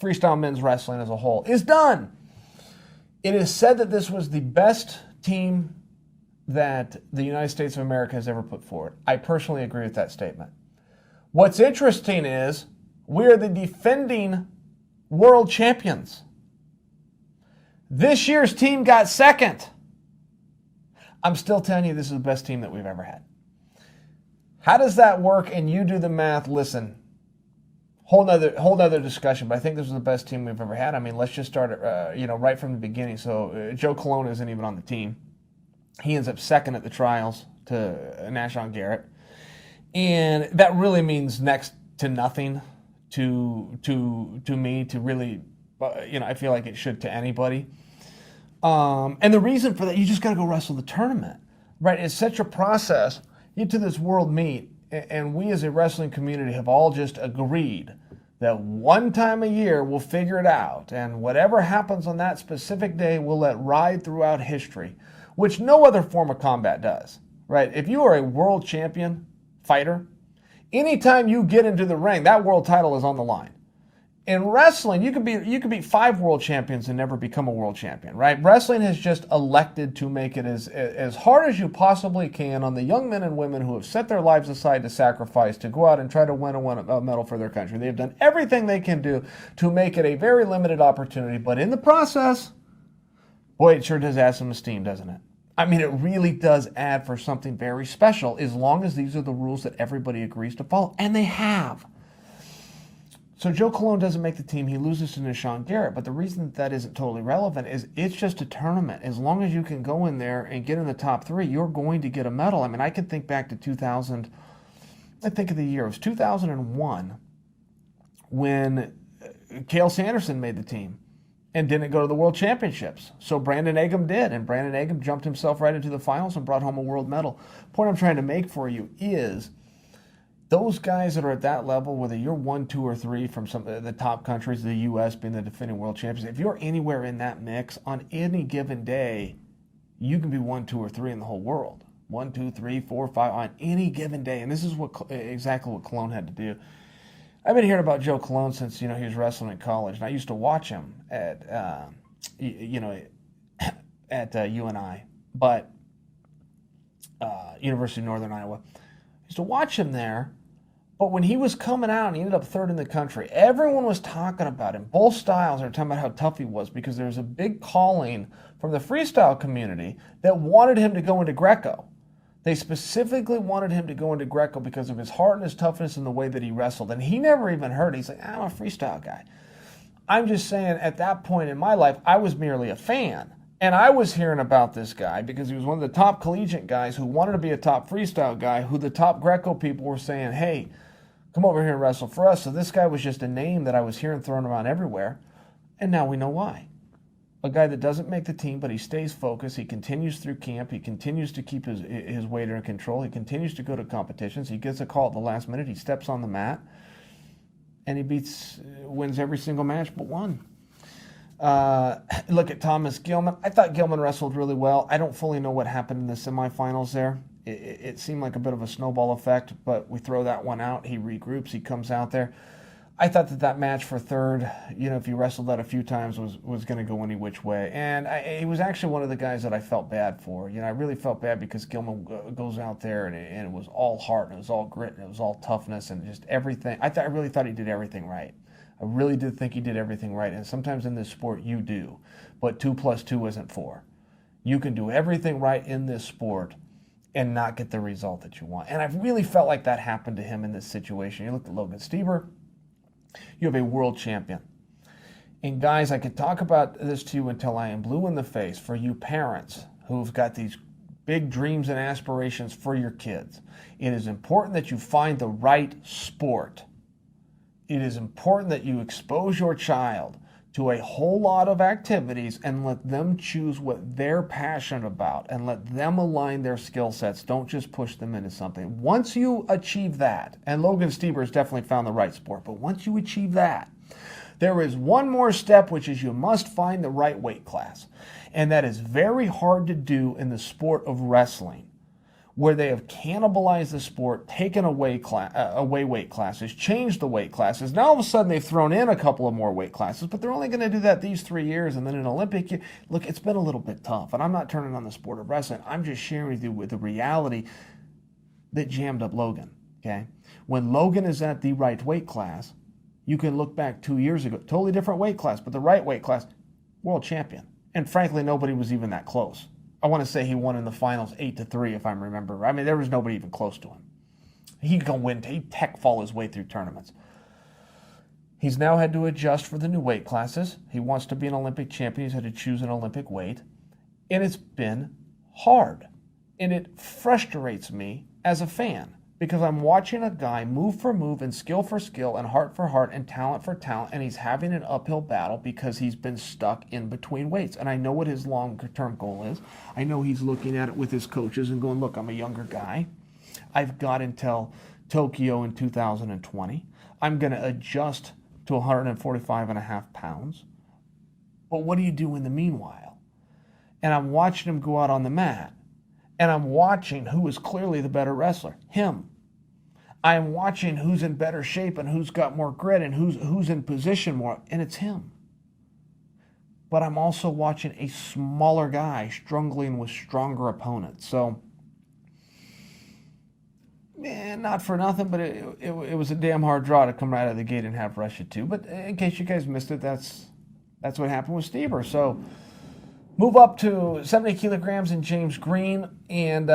freestyle men's wrestling as a whole, is done. It is said that this was the best team that the United States of America has ever put forward. I personally agree with that statement. What's interesting is we're the defending world champions. This year's team got second. I'm still telling you this is the best team that we've ever had. How does that work? And you do the math. Listen, whole nother discussion, but I think this is the best team we've ever had. I mean, let's just start it, right from the beginning. So Joe Colon isn't even on the team. He ends up second at the trials to Nashon Garrett. And that really means next to nothing to me, to really, I feel like it should to anybody. And the reason for that, you just got to go wrestle the tournament, right? It's such a process. You get to this world meet, and we as a wrestling community have all just agreed that one time a year we'll figure it out. And whatever happens on that specific day, we'll let ride throughout history, which no other form of combat does, right? If you are a world champion fighter, anytime you get into the ring, that world title is on the line. In wrestling, you could beat 5 world champions and never become a world champion, right? Wrestling has just elected to make it as hard as you possibly can on the young men and women who have set their lives aside to sacrifice, to go out and try to win a medal for their country. They have done everything they can do to make it a very limited opportunity, but in the process, boy, it sure does add some esteem, doesn't it? I mean, it really does add for something very special, as long as these are the rules that everybody agrees to follow, and they have. So Joe Colon doesn't make the team. He loses to Nashon Garrett. But the reason that isn't totally relevant is it's just a tournament. As long as you can go in there and get in the top 3, you're going to get a medal. I mean, I can think back to 2000. I think of the year. It was 2001 when Chael Sonnen made the team and didn't go to the World Championships. So Brandon Agam did, and Brandon Agam jumped himself right into the finals and brought home a world medal. The point I'm trying to make for you is those guys that are at that level, whether you're 1, 2, or 3 from some of the top countries, the U.S. being the defending world champions, if you're anywhere in that mix on any given day, you can be 1, 2, or 3 in the whole world. 1, 2, 3, 4, 5 on any given day. And this is exactly what Colon had to do. I've been hearing about Joe Colon since he was wrestling in college, and I used to watch him at UNI, but University of Northern Iowa. I used to watch him there, but when he was coming out and he ended up 3rd in the country, everyone was talking about him. Both styles are talking about how tough he was, because there was a big calling from the freestyle community that wanted him to go into Greco. They specifically wanted him to go into Greco because of his heart and his toughness and the way that he wrestled. And he never even heard it. He's like, I'm a freestyle guy. I'm just saying, at that point in my life, I was merely a fan. And I was hearing about this guy because he was one of the top collegiate guys who wanted to be a top freestyle guy, who the top Greco people were saying, hey, come over here and wrestle for us. So this guy was just a name that I was hearing thrown around everywhere. And now we know why. A guy that doesn't make the team, but he stays focused. He continues through camp. He continues to keep his weight under control. He continues to go to competitions. He gets a call at the last minute. He steps on the mat. And he wins every single match but one. Look at Thomas Gilman. I thought Gilman wrestled really well. I don't fully know what happened in the semifinals there. It seemed like a bit of a snowball effect, but we throw that one out. He regroups. He comes out there. I thought that match for 3rd, if he wrestled that a few times, was going to go any which way. And he was actually one of the guys that I felt bad for. I really felt bad because Gilman goes out there and it was all heart and it was all grit and it was all toughness and just everything. I really thought he did everything right. I really did think he did everything right. And sometimes in this sport you do. But 2 + 2 isn't 4. You can do everything right in this sport and not get the result that you want. And I really felt like that happened to him in this situation. You look at Logan Stieber. You have a world champion. And guys, I could talk about this to you until I am blue in the face for you parents who've got these big dreams and aspirations for your kids. It is important that you find the right sport. It is important that you expose your child to a whole lot of activities and let them choose what they're passionate about and let them align their skill sets. Don't just push them into something. Once you achieve that, and Logan Stieber has definitely found the right sport, but once you achieve that, there is one more step, which is you must find the right weight class. And that is very hard to do in the sport of wrestling. where they have cannibalized the sport, taken away weight classes, changed the weight classes. Now all of a sudden they've thrown in a couple of more weight classes, but they're only going to do that these 3 years, and then an Olympic year. Look, it's been a little bit tough, and I'm not turning on the sport of wrestling. I'm just sharing with you with the reality that jammed up Logan, okay? When Logan is at the right weight class, you can look back 2 years ago, totally different weight class, but the right weight class, world champion. And frankly, nobody was even that close. I want to say he won in the finals 8-3, if I remember. I mean, there was nobody even close to him. He could win. He'd tech fall his way through tournaments. He's now had to adjust for the new weight classes. He wants to be an Olympic champion. He's had to choose an Olympic weight. And it's been hard. And it frustrates me as a fan, because I'm watching a guy move for move and skill for skill and heart for heart and talent for talent, and he's having an uphill battle because he's been stuck in between weights. And I know what his long-term goal is. I know he's looking at it with his coaches and going, look, I'm a younger guy. I've got until Tokyo in 2020. I'm going to adjust to 145.5 pounds. But what do you do in the meanwhile? And I'm watching him go out on the mat. And I'm watching who is clearly the better wrestler, him. I'm watching who's in better shape and who's got more grit and who's in position more, and it's him. But I'm also watching a smaller guy struggling with stronger opponents. So, not for nothing, but it was a damn hard draw to come right out of the gate and have Russia too. But in case you guys missed it, that's what happened with Steber. So, move up to 70 kilograms in James Green, and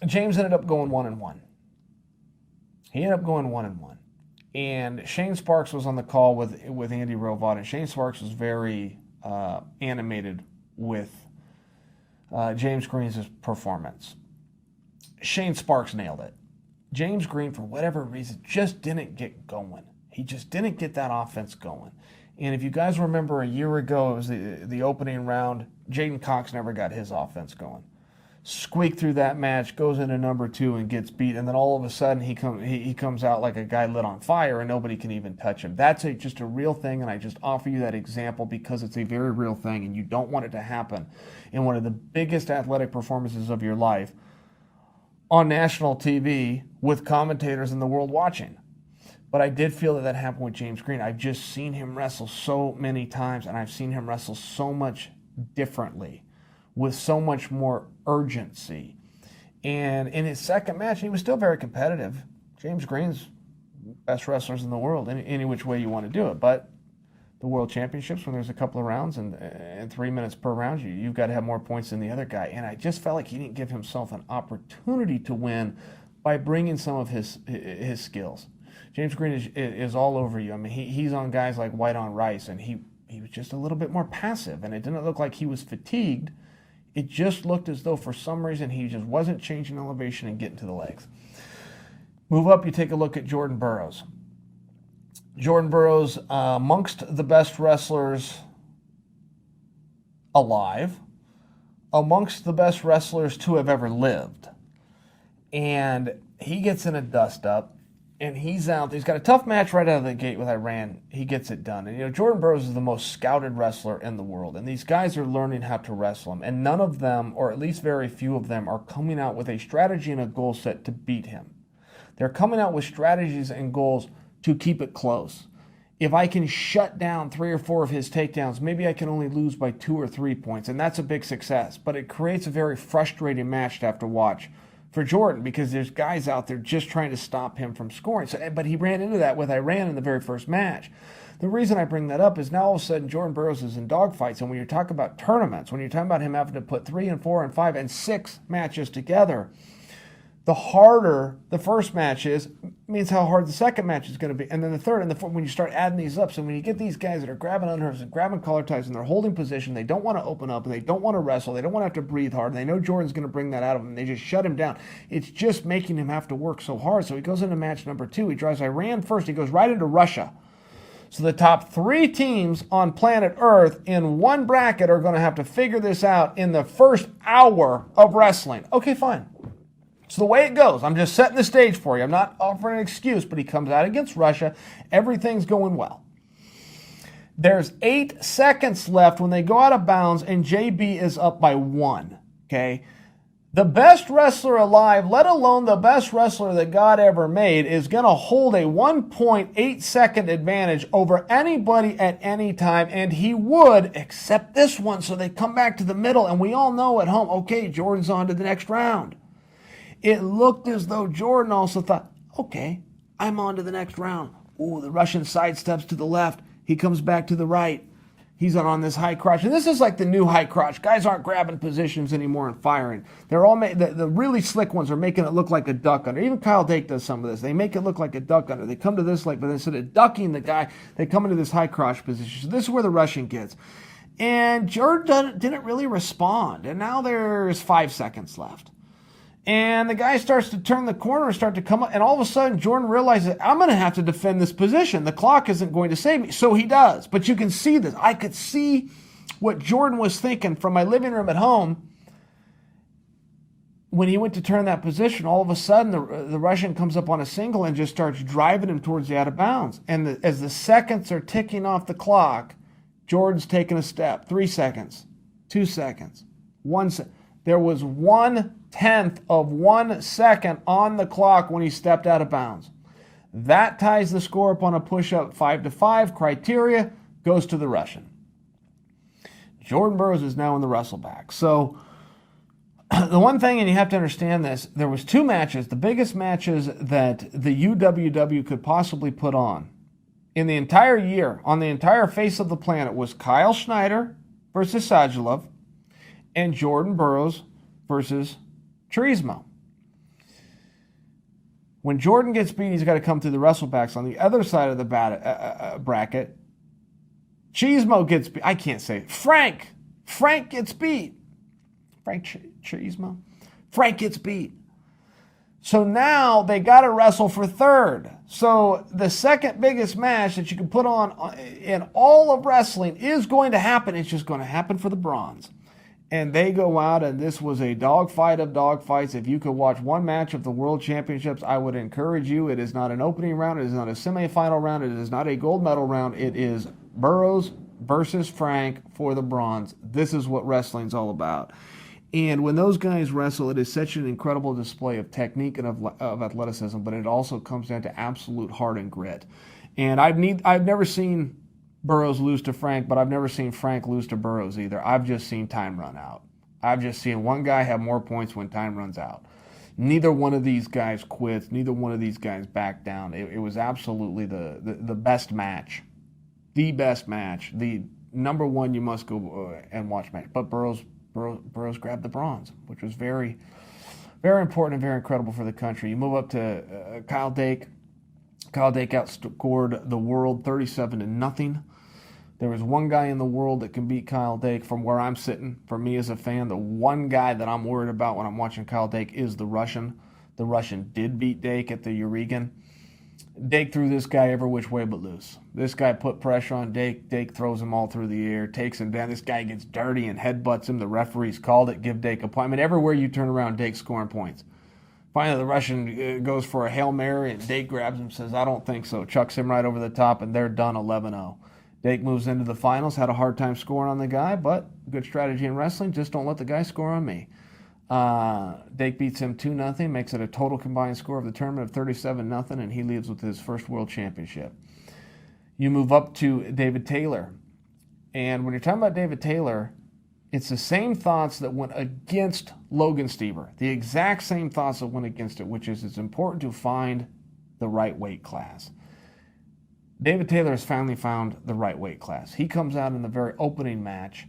James ended up going 1-1. He ended up going 1-1. And Shane Sparks was on the call with Andy Rovod, and Shane Sparks was very animated with James Green's performance. Shane Sparks nailed it. James Green, for whatever reason, just didn't get going. He just didn't get that offense going. And if you guys remember a year ago, it was the opening round, Jaden Cox never got his offense going. Squeaked through that match, goes into number 2 and gets beat, and then all of a sudden he comes out like a guy lit on fire and nobody can even touch him. That's just a real thing, and I just offer you that example because it's a very real thing, and you don't want it to happen in one of the biggest athletic performances of your life on national TV with commentators in the world watching. But I did feel that happened with James Green. I've just seen him wrestle so many times, and I've seen him wrestle so much differently, with so much more urgency. And in his second match, he was still very competitive. James Green's best wrestlers in the world, any which way you want to do it. But the World Championships, when there's a couple of rounds and 3 minutes per round, you've got to have more points than the other guy. And I just felt like he didn't give himself an opportunity to win by bringing some of his skills. James Green is all over you. I mean, he's on guys like white on rice, and he was just a little bit more passive, and it didn't look like he was fatigued. It just looked as though for some reason he just wasn't changing elevation and getting to the legs. Move up, you take a look at Jordan Burrows. Jordan Burrows, amongst the best wrestlers alive, amongst the best wrestlers to have ever lived. And he gets in a dust-up. And he's out. He's got a tough match right out of the gate with Iran. He gets it done. And, Jordan Burrows is the most scouted wrestler in the world. And these guys are learning how to wrestle him. And none of them, or at least very few of them, are coming out with a strategy and a goal set to beat him. They're coming out with strategies and goals to keep it close. If I can shut down 3 or 4 of his takedowns, maybe I can only lose by 2 or 3 points. And that's a big success. But it creates a very frustrating match to have to watch for Jordan, because there's guys out there just trying to stop him from scoring. But he ran into that with Iran in the very first match. The reason I bring that up is now all of a sudden Jordan Burrows is in dogfights, and when you're talking about tournaments, when you're talking about him having to put 3 and 4 and 5 and 6 matches together, the harder the first match is, means how hard the second match is going to be, and then the third and the fourth, when you start adding these up. So when you get these guys that are grabbing underhooks and grabbing collar ties and they're holding position, they don't want to open up, and they don't want to wrestle, they don't want to have to breathe hard, and they know Jordan's going to bring that out of him, and they just shut him down. It's just making him have to work so hard. So he goes into match number 2. He drives Iran first. He goes right into Russia. So the top 3 teams on planet Earth in one bracket are going to have to figure this out in the first hour of wrestling. Okay, fine. It's the way it goes. I'm just setting the stage for you. I'm not offering an excuse, but he comes out against Russia. Everything's going well. There's 8 seconds left when they go out of bounds, and JB is up by 1. Okay? The best wrestler alive, let alone the best wrestler that God ever made, is going to hold a 1.8 second advantage over anybody at any time, and he would, except this one, so they come back to the middle, and we all know at home, okay, Jordan's on to the next round. It looked as though Jordan also thought, okay, I'm on to the next round. Ooh, the Russian sidesteps to the left. He comes back to the right. He's on this high crotch. And this is like the new high crotch. Guys aren't grabbing positions anymore and firing. They're all the really slick ones are making it look like a duck under. Even Kyle Dake does some of this. They make it look like a duck under. They come to this but instead of ducking the guy, they come into this high crotch position. So this is where the Russian gets. And Jordan didn't really respond. And now there's 5 seconds left. And the guy starts to turn the corner and start to come up. And all of a sudden, Jordan realizes, I'm going to have to defend this position. The clock isn't going to save me. So he does. But you can see this. I could see what Jordan was thinking from my living room at home. When he went to turn that position, all of a sudden, the Russian comes up on a single and just starts driving him towards the out of bounds. And as the seconds are ticking off the clock, Jordan's taking a step. 3 seconds, 2 seconds, 1 second. There was 1/10 of 1 second on the clock when he stepped out of bounds. That ties the score up on a push-up 5-5. Criteria goes to the Russian. Jordan Burrows is now in the wrestleback. So the one thing, and you have to understand this, there was 2 matches, the biggest matches that the UWW could possibly put on in the entire year, on the entire face of the planet, was Kyle Snyder versus Sajilov and Jordan Burrows versus Turismo. When Jordan gets beat, he's got to come through the wrestlebacks. On the other side of the bracket, Turismo gets beat. I can't say it. Frank gets beat. Turismo? Frank gets beat. So now they got to wrestle for third. So the second biggest match that you can put on in all of wrestling is going to happen. It's just going to happen for the bronze. And they go out, and this was a dogfight of dogfights. If you could watch one match of the World Championships, I would encourage you. It is not an opening round. It is not a semifinal round. It is not a gold medal round. It is Burrows versus Frank for the bronze. This is what wrestling's all about. And when those guys wrestle, it is such an incredible display of technique and of athleticism, but it also comes down to absolute heart and grit. And I've never seen Burrows lose to Frank, but I've never seen Frank lose to Burrows either. I've just seen time run out. I've just seen one guy have more points when time runs out. Neither one of these guys quits. Neither one of these guys backed down. It was absolutely the best match. The best match. The number one you must go and watch match. But Burrows grabbed the bronze, which was very, very important and very incredible for the country. You move up to Kyle Dake. Kyle Dake outscored the world 37-0. There was one guy in the world that can beat Kyle Dake from where I'm sitting. For me as a fan, the one guy that I'm worried about when I'm watching Kyle Dake is the Russian. The Russian did beat Dake at the Urigan. Dake threw this guy every which way but loose. This guy put pressure on Dake. Dake throws him all through the air, takes him down. This guy gets dirty and headbutts him. The referees called it, give Dake a point. I mean, everywhere you turn around, Dake's scoring points. Finally, the Russian goes for a Hail Mary, and Dake grabs him, says, I don't think so. Chucks him right over the top, and they're done 11-0. Dake moves into the finals, had a hard time scoring on the guy, but good strategy in wrestling. Just don't let the guy score on me. Dake beats him 2-0, makes it a total combined score of the tournament of 37-0, and he leaves with his first world championship. You move up to David Taylor. And when you're talking about David Taylor, it's the same thoughts that went against Logan Stieber. The exact same thoughts that went against it, which is it's important to find the right weight class. David Taylor has finally found the right weight class. He comes out in the very opening match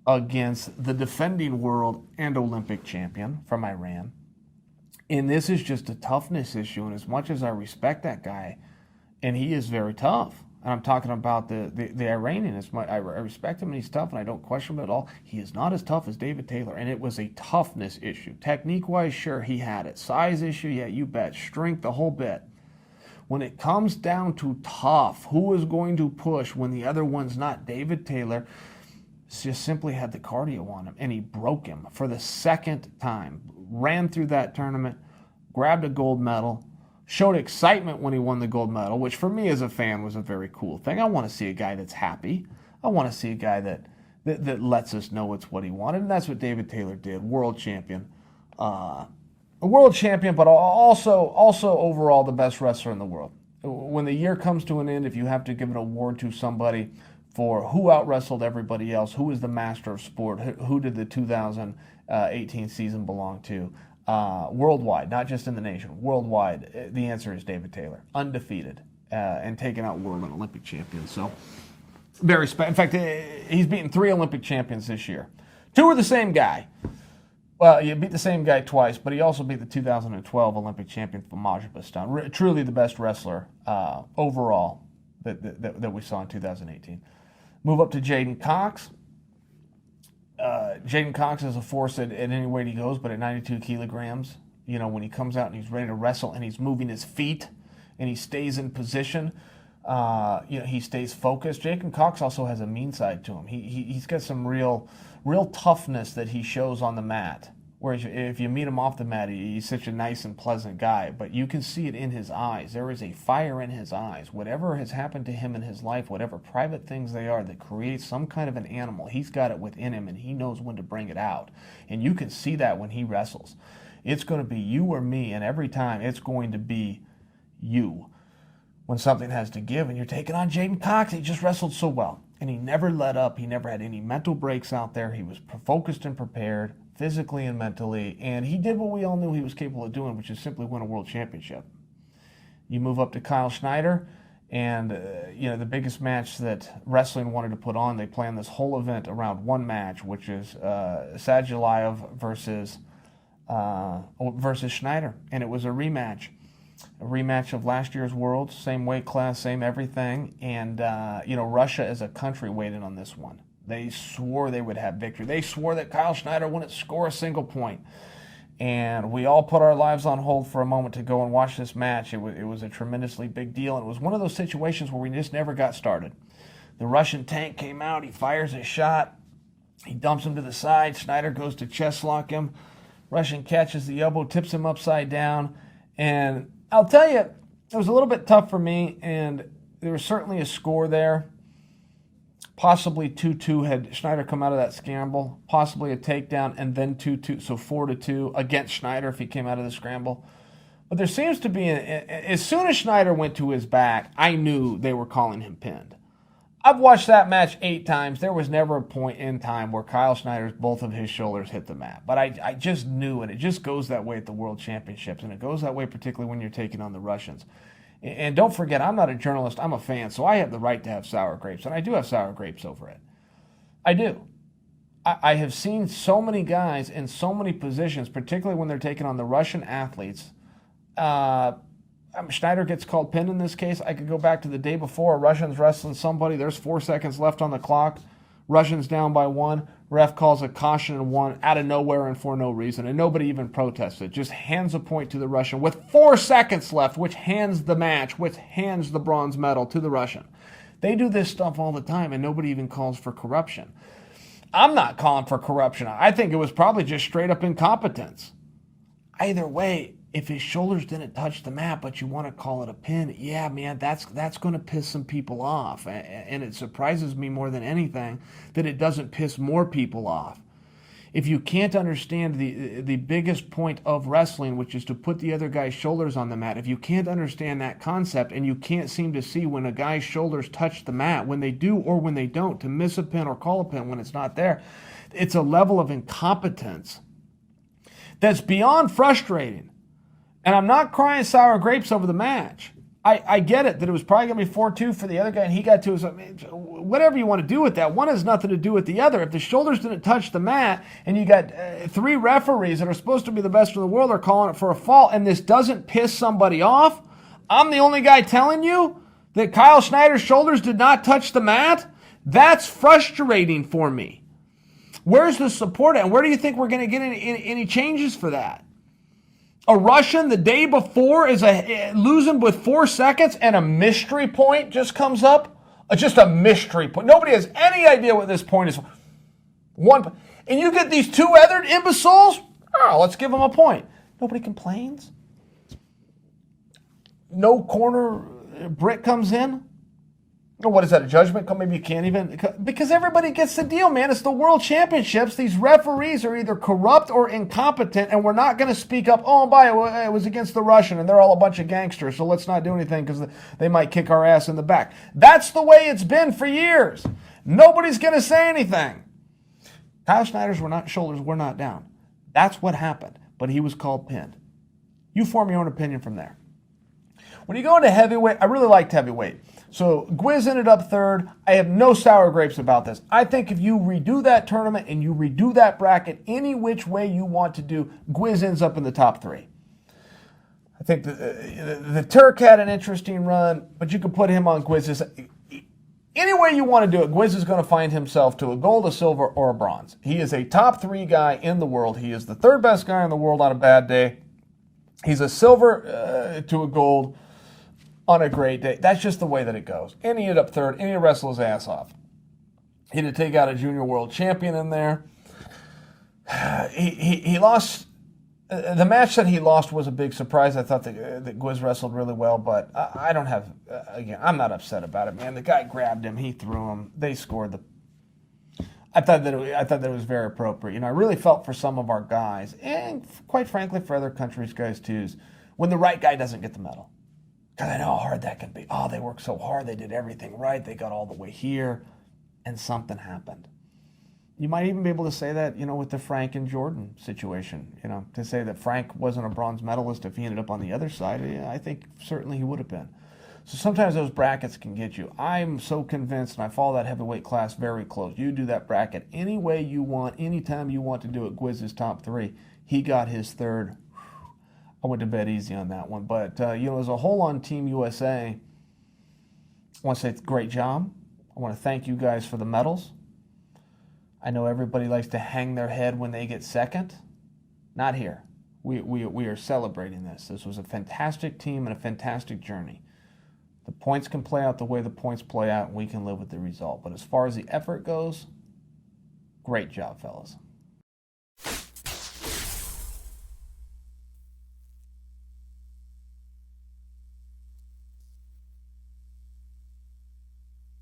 against the defending world and Olympic champion from Iran. And this is just a toughness issue. And as much as I respect that guy, and he is very tough, and I'm talking about the Iranian, I respect him and he's tough and I don't question him at all. He is not as tough as David Taylor. And it was a toughness issue. Technique-wise, sure, he had it. Size issue, yeah, you bet. Strength, the whole bit. When it comes down to tough, who is going to push when the other one's not? David Taylor just simply had the cardio on him, and he broke him for the second time. Ran through that tournament, grabbed a gold medal, showed excitement when he won the gold medal, which for me as a fan was a very cool thing. I want to see a guy that's happy. I want to see a guy that lets us know it's what he wanted, and that's what David Taylor did, world champion. a world champion, but also overall the best wrestler in the world. When the year comes to an end, if you have to give an award to somebody for who out-wrestled everybody else, who is the master of sport, who did the 2018 season belong to, worldwide, not just in the nation, worldwide, the answer is David Taylor, undefeated, and taking out world and Olympic champions. So, in fact, he's beaten 3 Olympic champions this year. 2 are the same guy. Well, he beat the same guy twice, but he also beat the 2012 Olympic champion from Tajikistan. Truly the best wrestler overall that we saw in 2018. Move up to Jaden Cox. Jaden Cox is a force at any weight he goes, but at 92 kilograms, when he comes out and he's ready to wrestle and he's moving his feet and he stays in position, he stays focused. Jaden Cox also has a mean side to him. He's got some real toughness that he shows on the mat. Whereas if you meet him off the mat, he's such a nice and pleasant guy. But you can see it in his eyes. There is a fire in his eyes. Whatever has happened to him in his life, whatever private things they are that create some kind of an animal, he's got it within him and he knows when to bring it out. And you can see that when he wrestles. It's going to be you or me, and every time it's going to be you. When something has to give and you're taking on Jaden Cox, he just wrestled so well. And he never let up. He never had any mental breaks out there. He was focused and prepared, physically and mentally, and he did what we all knew he was capable of doing, which is simply win a world championship. You move up to Kyle Snyder, and the biggest match that wrestling wanted to put on, they planned this whole event around one match, which is Sadulayev versus Snyder, and it was a rematch. A rematch of last year's Worlds, same weight class, same everything, and Russia as a country waited on this one. They swore they would have victory. They swore that Kyle Snyder wouldn't score a single point. And we all put our lives on hold for a moment to go and watch this match. It was a tremendously big deal, and it was one of those situations where we just never got started. The Russian tank came out, he fires a shot, he dumps him to the side, Snyder goes to chest lock him, Russian catches the elbow, tips him upside down, and I'll tell you, it was a little bit tough for me, and there was certainly a score there. Possibly 2-2 had Snyder come out of that scramble, possibly a takedown, and then 2-2, so 4-2 against Snyder if he came out of the scramble. But there seems to be, as soon as Snyder went to his back, I knew they were calling him pinned. I've watched that match 8 times. There was never a point in time where Kyle Snyder's both of his shoulders hit the mat. But I just knew, and it just goes that way at the World Championships, and it goes that way particularly when you're taking on the Russians. And don't forget, I'm not a journalist, I'm a fan, so I have the right to have sour grapes, and I do have sour grapes over it. I do. I have seen so many guys in so many positions, particularly when they're taking on the Russian athletes. Snyder gets called pinned in this case. I could go back to the day before. A Russian's wrestling somebody. There's 4 seconds left on the clock. Russians down by 1. Ref calls a caution and 1 out of nowhere and for no reason. And nobody even protested. Just hands a point to the Russian with 4 seconds left, which hands the match, which hands the bronze medal to the Russian. They do this stuff all the time, and nobody even calls for corruption. I'm not calling for corruption. I think it was probably just straight up incompetence. Either way, if his shoulders didn't touch the mat, but you want to call it a pin, yeah, man, that's going to piss some people off. And it surprises me more than anything that it doesn't piss more people off. If you can't understand the biggest point of wrestling, which is to put the other guy's shoulders on the mat, if you can't understand that concept and you can't seem to see when a guy's shoulders touch the mat, when they do or when they don't, to miss a pin or call a pin when it's not there, it's a level of incompetence that's beyond frustrating. And I'm not crying sour grapes over the match. I get it, that it was probably going to be 4-2 for the other guy, and he got to his... Whatever you want to do with that. One has nothing to do with the other. If the shoulders didn't touch the mat, and you got 3 referees that are supposed to be the best in the world are calling it for a fault, and this doesn't piss somebody off, I'm the only guy telling you that Kyle Snyder's shoulders did not touch the mat? That's frustrating for me. Where's the support at? And where do you think we're going to get any changes for that? A Russian the day before is losing with 4 seconds and a mystery point just comes up? Just a mystery point. Nobody has any idea what this point is. And you get these 2 other imbeciles? Oh, let's give them a point. Nobody complains. No corner Brit comes in. What is that, a judgment call? Maybe you can't even, because everybody gets the deal, man. It's the World Championships. These referees are either corrupt or incompetent, and we're not going to speak up, oh, it was against the Russian, and they're all a bunch of gangsters, so let's not do anything because they might kick our ass in the back. That's the way it's been for years. Nobody's going to say anything. Kyle Snyder's shoulders were not down. That's what happened, but he was called pinned. You form your own opinion from there. When you go into heavyweight, I really liked heavyweight. So Gwiz ended up third. I have no sour grapes about this. I think if you redo that tournament and you redo that bracket any which way you want to do, Gwiz ends up in the top three. I think the Turk had an interesting run, but you could put him on Gwiz's. Any way you want to do it, Gwiz is going to find himself to a gold, a silver, or a bronze. He is a top three guy in the world. He is the third best guy in the world on a bad day. He's a silver to a gold on a great day. That's just the way that it goes. And he ended up third, and he wrestled his ass off. He had to take out a junior world champion in there. He lost. The match that he lost was a big surprise. I thought that Gwiz wrestled really well, but I don't have, again, I'm not upset about it, man. The guy grabbed him, he threw him, they scored. I thought that it was very appropriate. You know, I really felt for some of our guys, and quite frankly for other countries' guys too, when the right guy doesn't get the medal. Because I know how hard that can be. Oh, they worked so hard, they did everything right, they got all the way here, and something happened. You might even be able to say that, you know, with the Frank and Jordan situation, you know, to say that Frank wasn't a bronze medalist if he ended up on the other side. Yeah, I think certainly he would have been. So sometimes those brackets can get you. I'm so convinced, and I follow that heavyweight class very close. You do that bracket any way you want, anytime you want to do it. Gwiz's top three. He got his third. I went to bed easy on that one. But, you know, as a whole on Team USA, I want to say great job. I want to thank you guys for the medals. I know everybody likes to hang their head when they get second. Not here. We are celebrating this. This was a fantastic team and a fantastic journey. The points can play out the way the points play out, and we can live with the result. But as far as the effort goes, great job, fellas.